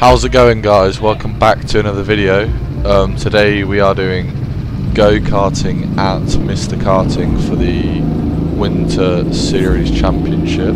How's it going, guys? Welcome back to another video. Today we are doing go-karting at Mr. Karting for the Winter Series Championship.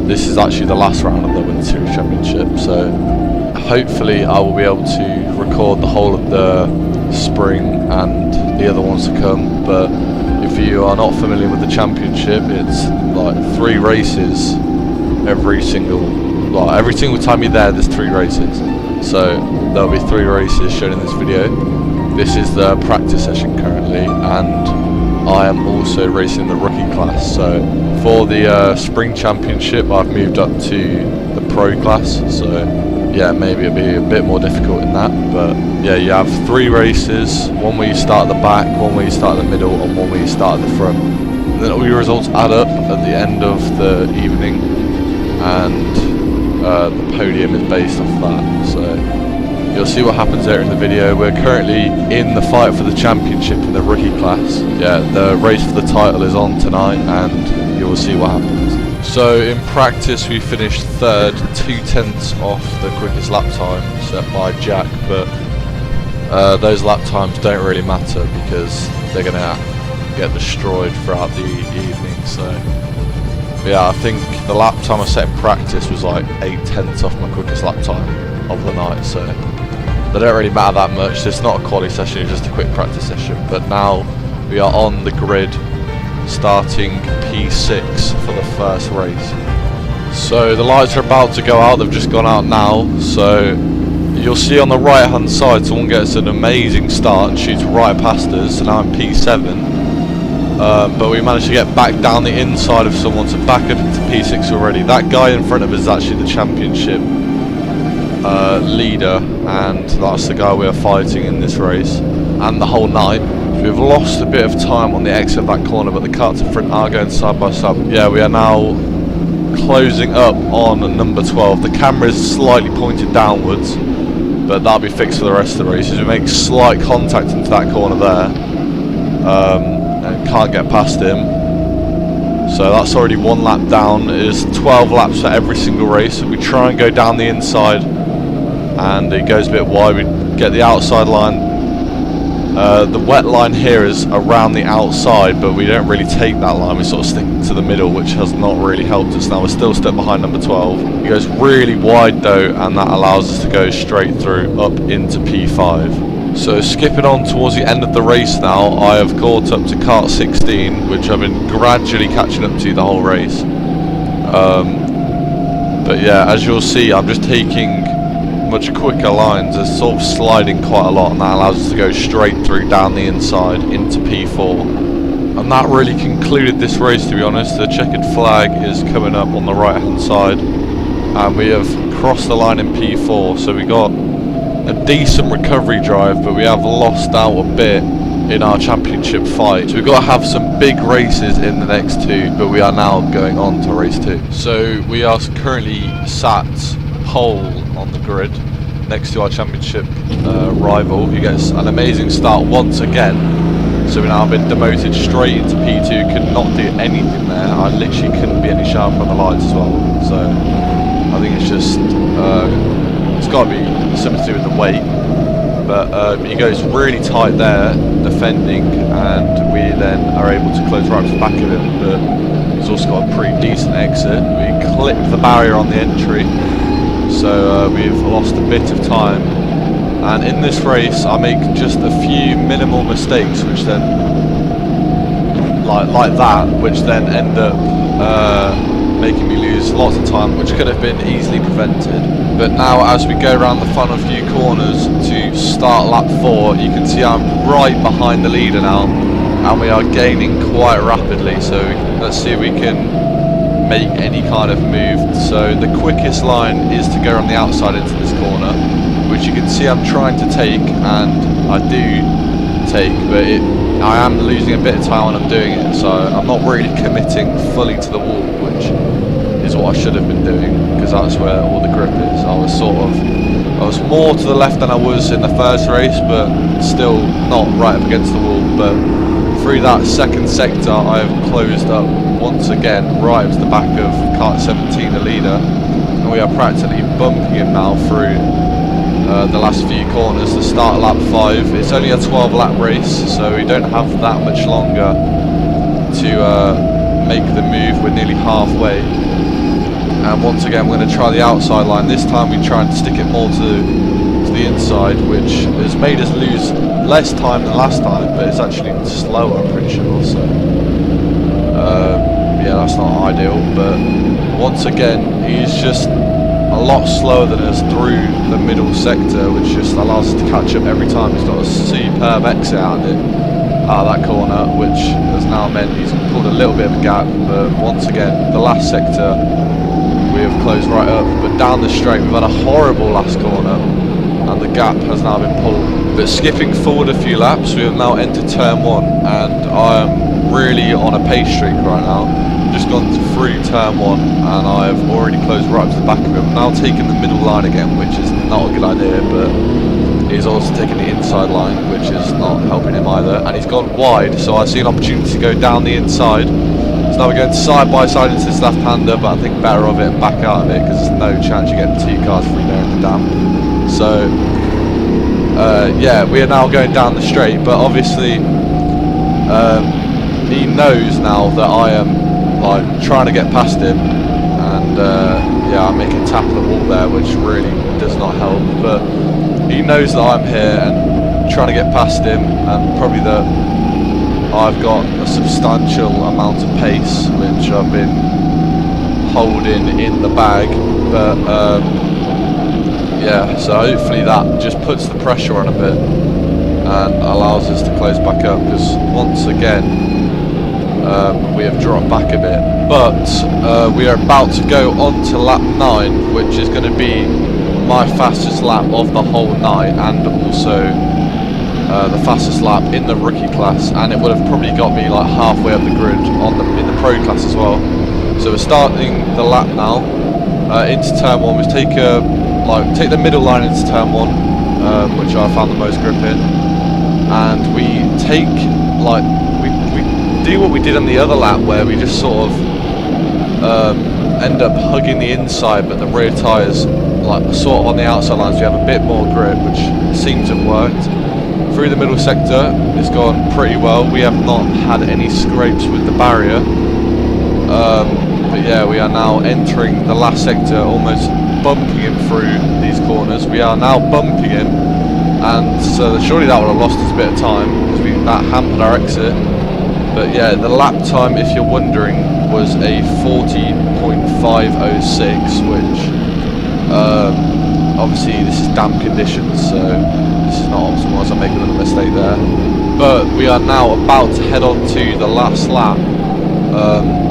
This is actually the last round of the Winter Series Championship, so hopefully I will be able to record the whole of the spring and the other ones to come. But if you are not familiar with the championship, it's like 3 races every single time you're there's 3 races. So there'll be 3 races shown in this video. This is the practice session currently, and I am also racing the rookie class. So for the spring championship I've moved up to the pro class, so yeah, maybe it'll be a bit more difficult in that. But yeah, you have 3 races, one where you start at the back, one where you start at the middle, and one where you start at the front. And then all your results add up at the end of the evening, and the podium is based off that. So you'll see what happens there in the video. We're currently in the fight for the championship in the rookie class. Yeah, the race for the title is on tonight, and you will see what happens. So in practice we finished 3rd, 2/10 off the quickest lap time set by Jack, but those lap times don't really matter because they're going to get destroyed throughout the evening. So yeah, I think the lap time I set in practice was like 8/10 off my quickest lap time of the night, so they don't really matter that much. It's not a quali session, it's just a quick practice session. But now we are on the grid, starting P6 for the first race. So the lights are about to go out, they've just gone out now. So you'll see on the right hand side someone gets an amazing start and shoots right past us, so now I'm P7. But we managed to get back down the inside of someone to back up into P6 already. That guy in front of us is actually the championship leader, and that's the guy we are fighting in this race and the whole night. We've lost a bit of time on the exit of that corner, but the carts in front are going side by side. Yeah, we are now closing up on number 12. The camera is slightly pointed downwards, but that'll be fixed for the rest of the races. We make slight contact into that corner there. And can't get past him, so that's already 1 lap down. It is 12 laps for every single race, so we try and go down the inside, and it goes a bit wide. We get the outside line. The wet line here is around the outside, but we don't really take that line, we sort of stick to the middle, which has not really helped us. Now we're still stuck behind number 12. It goes really wide though, and that allows us to go straight through up into P5. So skipping on towards the end of the race now, I have caught up to kart 16, which I've been gradually catching up to the whole race. But yeah, as you'll see, I'm just taking much quicker lines. It's sort of sliding quite a lot, and that allows us to go straight through down the inside into P4. And that really concluded this race, to be honest. The checkered flag is coming up on the right hand side, and we have crossed the line in P4. So we got a decent recovery drive, but we have lost out a bit in our championship fight. So we've got to have some big races in the next 2, but we are now going on to race 2. So we are currently sat pole on the grid next to our championship rival, who gets an amazing start once again. So we now have been demoted straight into P2, could not do anything there. I literally couldn't be any sharper on the lights as well. So I think it's just it's got to be something to do with the weight, but he goes really tight there defending, and we then are able to close right to the back of him. But he's also got a pretty decent exit. We clipped the barrier on the entry, so we've lost a bit of time. And in this race I make just a few minimal mistakes, which then like that, which then end up making me lose lots of time, which could have been easily prevented. But now as we go around the final few corners to start lap 4, you can see I'm right behind the leader now, and we are gaining quite rapidly. So let's see if we can make any kind of move. So the quickest line is to go on the outside into this corner, which you can see I'm trying to take, and I do take, but I am losing a bit of time when I'm doing it, so I'm not really committing fully to the wall, which is what I should have been doing, because that's where all the grip is. I was more to the left than I was in the first race, but still not right up against the wall. But through that second sector I have closed up once again right up to the back of kart 17, the leader. And we are practically bumping him now through the last few corners. The start of lap 5. It's only a 12 lap race, so we don't have that much longer to make the move. We're nearly halfway, and once again we're going to try the outside line. This time we try and stick it more to the inside, which has made us lose less time than last time, but it's actually slower, I'm pretty sure. So yeah, that's not ideal, but once again he's just a lot slower than us through the middle sector, which just allows us to catch up every time. He's got a superb exit out of that corner, which has now meant he's pulled a little bit of a gap. But once again, the last sector we have closed right up, but down the straight we've had a horrible last corner and the gap has now been pulled. But skipping forward a few laps, we have now entered turn 1, and I am really on a pace streak right now. Just gone through turn 1 and I have already closed right up to the back of him. Now taking the middle line again, which is not a good idea, but he's also taking the inside line, which is not helping him either. And he's gone wide, so I see an opportunity to go down the inside. So now we're going side by side into this left-hander, but I think better of it and back out of it, because there's no chance you're getting 2 cars through there in the dam. So yeah, we are now going down the straight, but obviously he knows now that I am like trying to get past him, and yeah, I'm making tap of the wall there, which really does not help. But he knows that I'm here and trying to get past him, and probably that I've got a substantial amount of pace, which I've been holding in the bag. But yeah, so hopefully that just puts the pressure on a bit and allows us to close back up, because once again we have dropped back a bit. But we are about to go on to lap 9, which is going to be my fastest lap of the whole night, and also the fastest lap in the rookie class, and it would have probably got me like halfway up the grid in the pro class as well. So we're starting the lap now into turn 1. We take the middle line into turn 1, which I found the most grip in, and we take we do what we did on the other lap, where we just sort of end up hugging the inside, but the rear tyres like sort of on the outside lines. We have a bit more grip, which seems to have worked. Through the middle sector, it's gone pretty well. We have not had any scrapes with the barrier. But yeah, we are now entering the last sector, almost bumping him through these corners. We are now bumping him, and so surely that would have lost us a bit of time, because that hampered our exit. But yeah, the lap time, if you're wondering, was a 40.506, which obviously this is damp conditions, so this is not optimal, as I make another mistake there. But we are now about to head on to the last lap.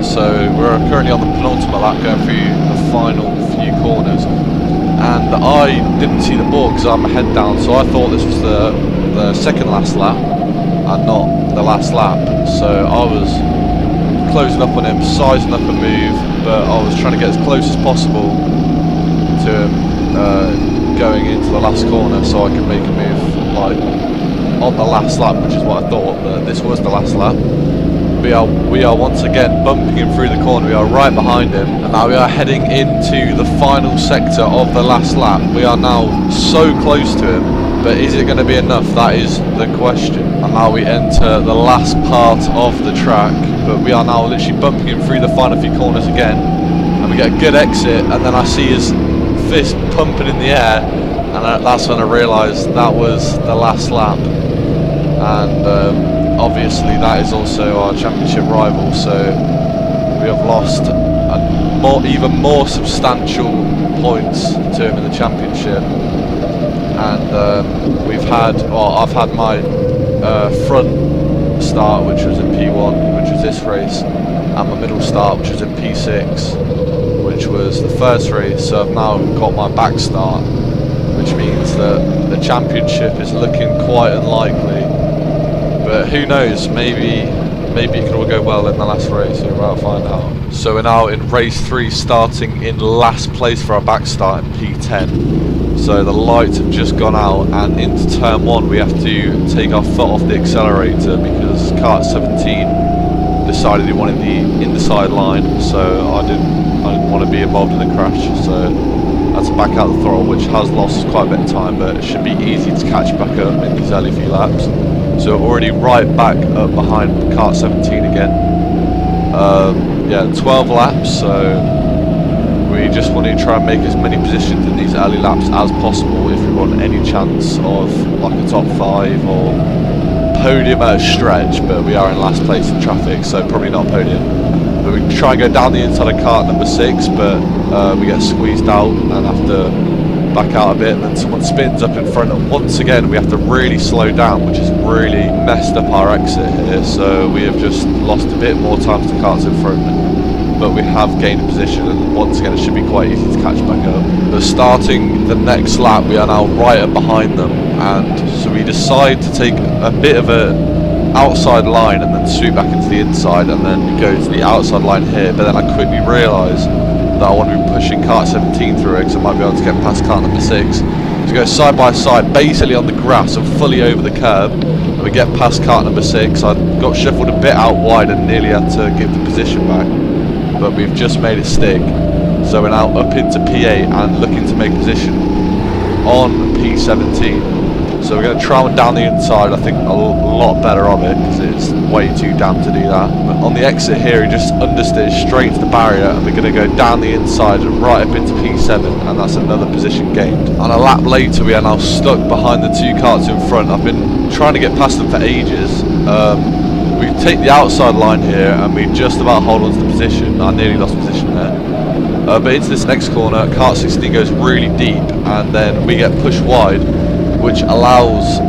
So we're currently on the penultimate lap, going through the final few corners, and I didn't see the board because I had my head down, so I thought this was the second last lap and not the last lap. So I was closing up on him, sizing up a move, but I was trying to get as close as possible to him going into the last corner, so I could make a move like on the last lap, which is what I thought. But this was the last lap. We are once again bumping him through the corner. We are right behind him, and now we are heading into the final sector of the last lap. We are now so close to him, but is it going to be enough? That is the question. And now we enter the last part of the track, but we are now literally bumping him through the final few corners again, and we get a good exit, and then I see his fist pumping in the air, and that's when I realised that was the last lap. And obviously that is also our championship rival, so we have lost even more substantial points to him in the championship. And I've had my front start, which was in P1, which was this race, and my middle start, which was in P6, which was the first race. So I've now got my back start, which means that the championship is looking quite unlikely. But who knows, maybe it could all go well in the last race, we're about to find out. So we're now in race 3, starting in last place for our back start in P10. So the lights have just gone out, and into turn 1 we have to take our foot off the accelerator, because kart 17 decided he wanted the inside line, so I didn't want want to be involved in the crash, so I had to back out the throttle, which has lost quite a bit of time, but it should be easy to catch back up in these early few laps. So we're already right back up behind kart 17 again. Yeah, 12 laps, so we just want to try and make as many positions in these early laps as possible if we want any chance of like a top 5 or podium at a stretch, but we are in last place in traffic, so probably not podium. But we try and go down the inside of kart number 6, but we get squeezed out and have to back out a bit, and then someone spins up in front, and once again we have to really slow down, which has really messed up our exit here, so we have just lost a bit more time to the karts in front, but we have gained a position, and once again it should be quite easy to catch back up. But starting the next lap we are now right up behind them, and so we decide to take a bit of a outside line and then sweep back into the inside, and then go to the outside line here, but then I quickly realise that I want to be pushing kart 17 through it, because I might be able to get past kart number 6. So we go side by side, basically on the grass and fully over the curb, and we get past kart number 6. I got shuffled a bit out wide and nearly had to give the position back, but we've just made it stick. So we're now up into P8 and looking to make position on P17. So we're going to try one down the inside. I think a lot better of it because it's way too damp to do that. But on the exit here, he just understeers straight to the barrier, and we're going to go down the inside and right up into P7, and that's another position gained. And a lap later, we are now stuck behind the 2 karts in front. I've been trying to get past them for ages. We take the outside line here, and we just about hold on to the position. I nearly lost position there. But into this next corner, kart 16 goes really deep, and then we get pushed wide, which allows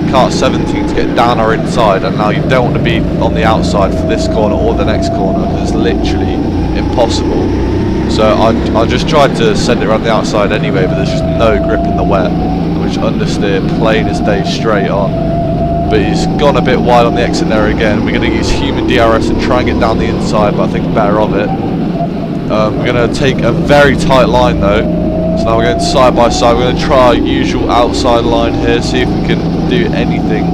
kart 17 to get down our inside, and now you don't want to be on the outside for this corner or the next corner because it's literally impossible. So I just tried to send it around the outside anyway, but there's just no grip in the wet, which understeer plain as day straight on. But he's gone a bit wide on the exit there again. We're going to use human DRS and try and get down the inside, but I think better of it. We're going to take a very tight line though. So now we're going side by side. We're going to try our usual outside line here, see if we can do anything.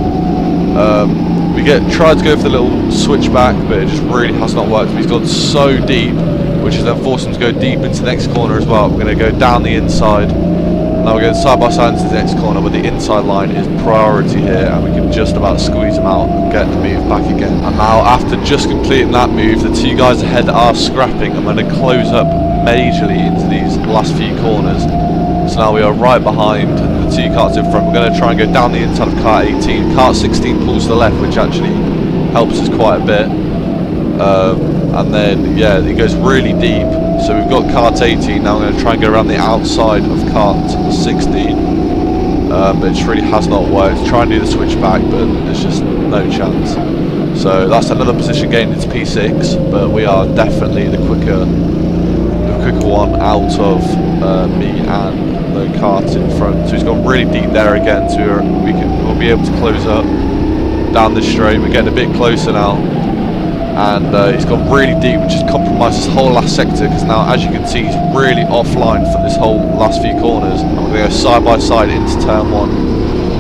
We tried to go for the little switchback, but it just really has not worked. He's gone so deep, which has then forced him to go deep into the next corner as well. We're going to go down the inside. Now we're going side by side into the next corner, but the inside line is priority here, and we can just about squeeze him out and get the move back again. And now after just completing that move, the 2 guys ahead are scrapping. I'm going to close up majorly into these last few corners. So now we are right behind the 2 karts in front. We're going to try and go down the inside of kart 18. Kart 16 pulls to the left, which actually helps us quite a bit. And then, yeah, it goes really deep. So we've got kart 18. Now I'm going to try and go around the outside of kart 16. But it just really has not worked. Try and do the switchback, but there's just no chance. So that's another position gained into P6, but we are definitely the quicker one out of me and the kart in front. So he's gone really deep there again, so we'll be able to close up down the straight. We're getting a bit closer now, and he's gone really deep, which has compromised this whole last sector, because now, as you can see, he's really offline for this whole last few corners. And we're going to go side by side into turn 1.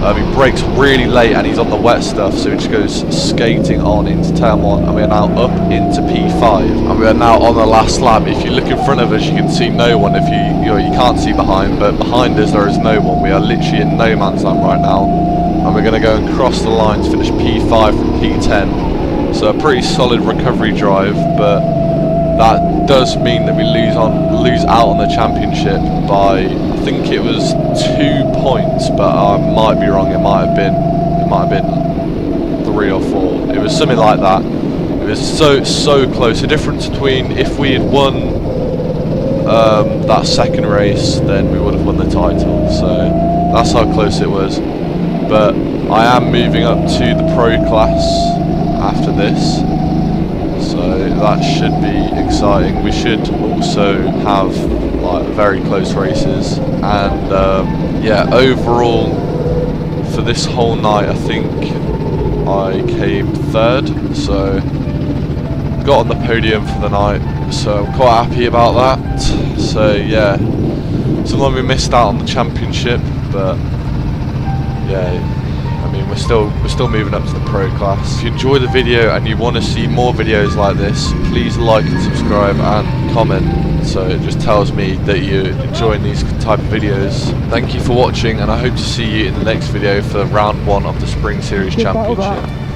He brakes really late and he's on the wet stuff, so he just goes skating on into turn 1, and we are now up into P5, and we are now on the last lap. If you look in front of us, you can see no one. If you can't see behind, but behind us there is no one. We are literally in no man's land right now, and we're going to go and cross the line to finish P5 from P10. So a pretty solid recovery drive, but that does mean that we lose out on the championship by, I think it was 2 points, but I might be wrong. It might have been 3 or 4. It was something like that. It was so close. The difference between if we had won that second race, then we would have won the title. So that's how close it was. But I am moving up to the pro class after this, so that should be exciting. We should also have like very close races, and yeah, overall for this whole night I think I came 3rd, so got on the podium for the night, so I'm quite happy about that. So yeah, sometimes we missed out on the championship, but yeah, I mean, we're still moving up to the pro class. If you enjoy the video and you want to see more videos like this, please like and subscribe and comment. so it just tells me that you're enjoying these type of videos. Thank you for watching, and I hope to see you in the next video for round 1 of the Spring Series Championship.